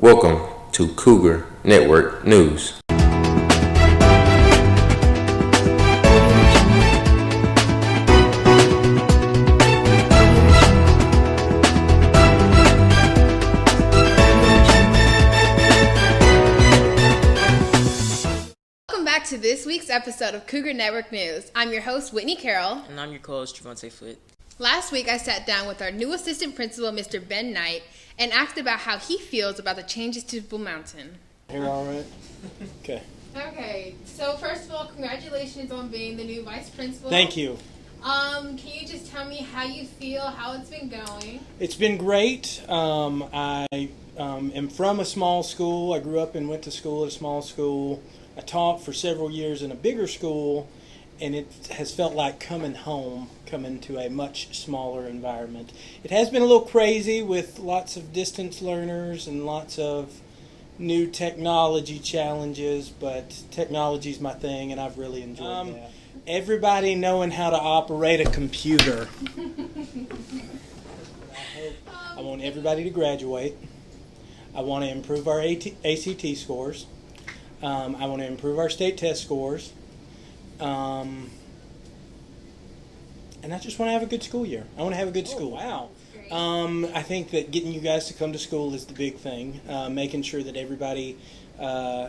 Welcome to Cougar Network News. Welcome back to this week's episode of Cougar Network News. I'm your host, Whitney Carroll. And I'm your co-host, Javante Foote. Last week, I sat down with our new assistant principal, Mr. Ben Knight, and asked about how he feels about the changes to Bull Mountain. You're all right? Okay. Okay, so first of all, congratulations on being the new vice principal. Thank you. Can you just tell me how you feel, how it's been going? It's been great. I am from a small school. I grew up and went to school at a small school. I taught for several years in a bigger school, and it has felt like coming home, coming to a much smaller environment. It has been a little crazy with lots of distance learners and lots of new technology challenges, but technology is my thing, and I've really enjoyed that. Everybody knowing how to operate a computer. I want everybody to graduate. I want to improve our ACT scores. I want to improve our state test scores. And I just want to have a good school year. I want to have a good school. Wow. I think that getting you guys to come to school is the big thing. Making sure that everybody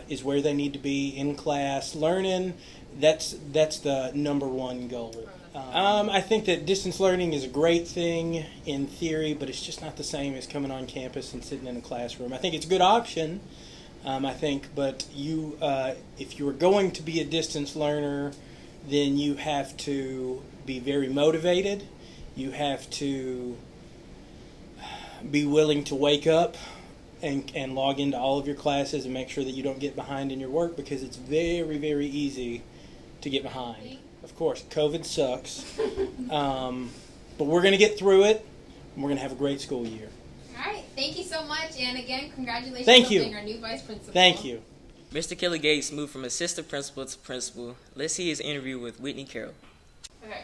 is where they need to be in class, learning. That's the number one goal. I think that distance learning is a great thing in theory, but it's just not the same as coming on campus and sitting in a classroom. I think it's a good option. But you, if you are going to be a distance learner, then you have to be very motivated. You have to be willing to wake up and log into all of your classes and make sure that you don't get behind in your work, because it's very, very easy to get behind. Of course, COVID sucks, but we're going to get through it, and we're going to have a great school year. All right, thank you so much, and again, congratulations on being our new vice principal. Thank you. Mr. Kelly Gates moved from assistant principal to principal. Let's see his interview with Whitney Carroll. Okay.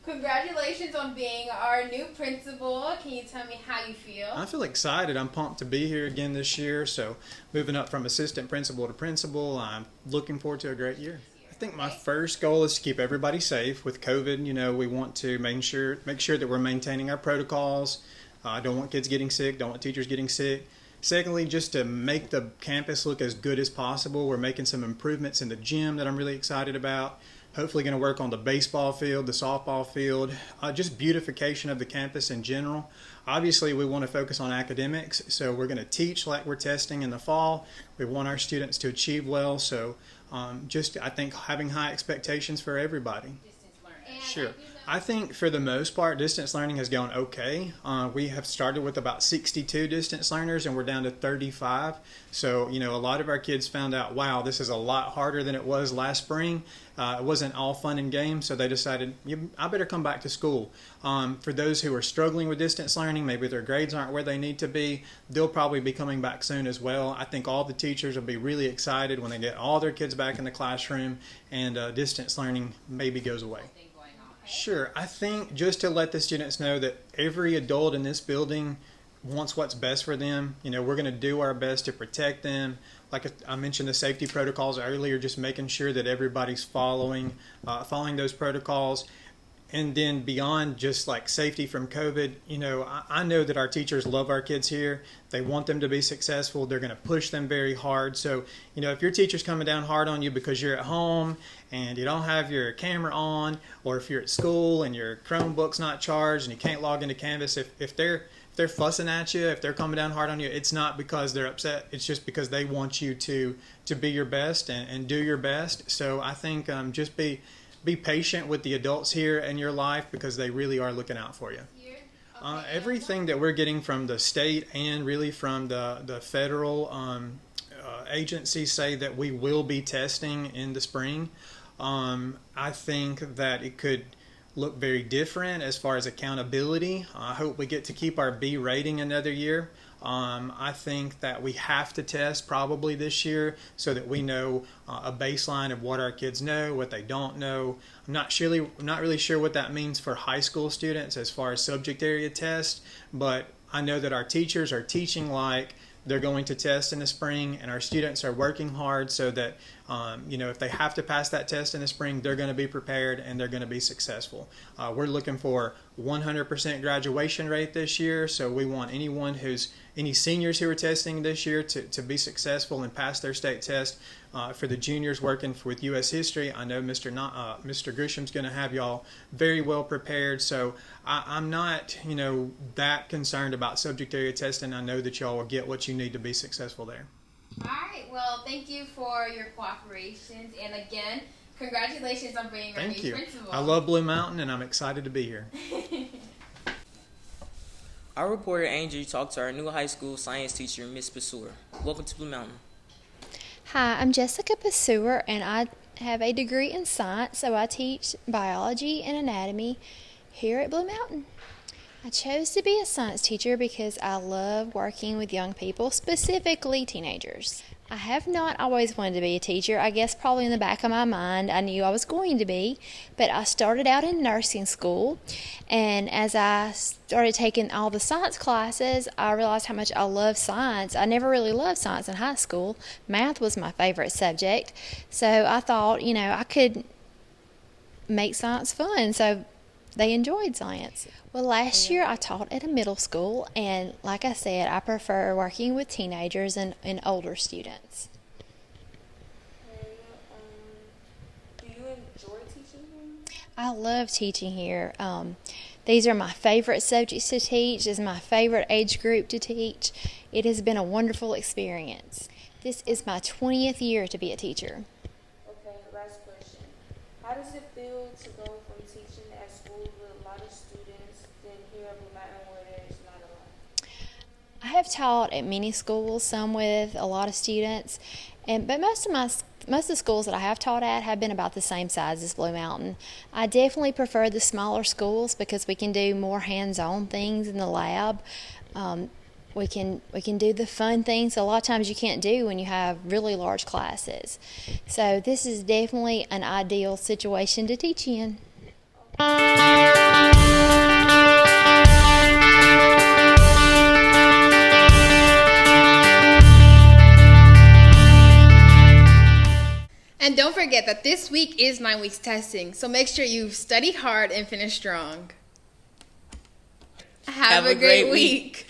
Congratulations on being our new principal. Can you tell me how you feel? I feel excited. I'm pumped to be here again this year. So moving up from assistant principal to principal, I'm looking forward to a great year. I think my first goal is to keep everybody safe with COVID. You know, we want to make sure that we're maintaining our protocols. I don't want kids getting sick. Don't want teachers getting sick. Secondly, just to make the campus look as good as possible, we're making some improvements in the gym that I'm really excited about. Hopefully going to work on the baseball field, the softball field, just beautification of the campus in general. Obviously, we want to focus on academics, so we're going to teach like we're testing in the fall. We want our students to achieve well, so I think having high expectations for everybody. Sure. I think for the most part, distance learning has gone okay. We have started with about 62 distance learners, and we're down to 35. So, a lot of our kids found out, wow, this is a lot harder than it was last spring. It wasn't all fun and games, so they decided, I better come back to school. For those who are struggling with distance learning, maybe their grades aren't where they need to be, they'll probably be coming back soon as well. I think all the teachers will be really excited when they get all their kids back in the classroom and distance learning maybe goes away. Sure. I think just to let the students know that every adult in this building wants what's best for them. We're going to do our best to protect them. Like I mentioned the safety protocols earlier, just making sure that everybody's following those protocols. And then beyond just like safety from COVID, I know that our teachers love our kids here. They want them to be successful. They're going to push them very hard. So, if your teacher's coming down hard on you because you're at home and you don't have your camera on, or if you're at school and your Chromebook's not charged and you can't log into Canvas, if they're fussing at you, if they're coming down hard on you, it's not because they're upset. It's just because they want you to be your best and do your best. So I think just be patient with the adults here in your life, because they really are looking out for you. Everything that we're getting from the state and really from the federal agencies say that we will be testing in the spring. I think that it could look very different as far as accountability. I hope we get to keep our B rating another year. I think that we have to test probably this year so that we know a baseline of what our kids know, what they don't know. I'm not really sure what that means for high school students as far as subject area tests, but I know that our teachers are teaching like they're going to test in the spring, and our students are working hard so that if they have to pass that test in the spring, they're going to be prepared and they're going to be successful. We're looking for 100% graduation rate this year, so we want any seniors who are testing this year to be successful and pass their state test. For the juniors working with U.S. history, I know Mr. Grisham's going to have y'all very well prepared, so I'm not that concerned about subject area testing. I know that y'all will get what you need to be successful there. All right. Well, thank you for your cooperation, and again, congratulations on being our new principal. I love Blue Mountain, and I'm excited to be here. Our reporter Angel talked to our new high school science teacher, Miss Basur. Welcome to Blue Mountain. Hi, I'm Jessica Basur, and I have a degree in science, so I teach biology and anatomy here at Blue Mountain. I chose to be a science teacher because I love working with young people, specifically teenagers. I have not always wanted to be a teacher. I guess probably in the back of my mind I knew I was going to be, but I started out in nursing school, and as I started taking all the science classes, I realized how much I love science. I never really loved science in high school. Math was my favorite subject, so I thought, I could make science fun, so they enjoyed science. Well, last year I taught at a middle school, and like I said, I prefer working with teenagers and older students. Do you enjoy teaching here? I love teaching here. These are my favorite subjects to teach. This is my favorite age group to teach. It has been a wonderful experience. This is my 20th year to be a teacher. Okay, last question. How does it feel to go from teaching at school with a lot of students than here at Blue Mountain where there's not a lot? I have taught at many schools, some with a lot of students, but most of the schools that I have taught at have been about the same size as Blue Mountain. I definitely prefer the smaller schools because we can do more hands-on things in the lab. We can do the fun things a lot of times you can't do when you have really large classes. So this is definitely an ideal situation to teach in. And don't forget that this week is 9 weeks testing, so make sure you study hard and finish strong. Have a great week.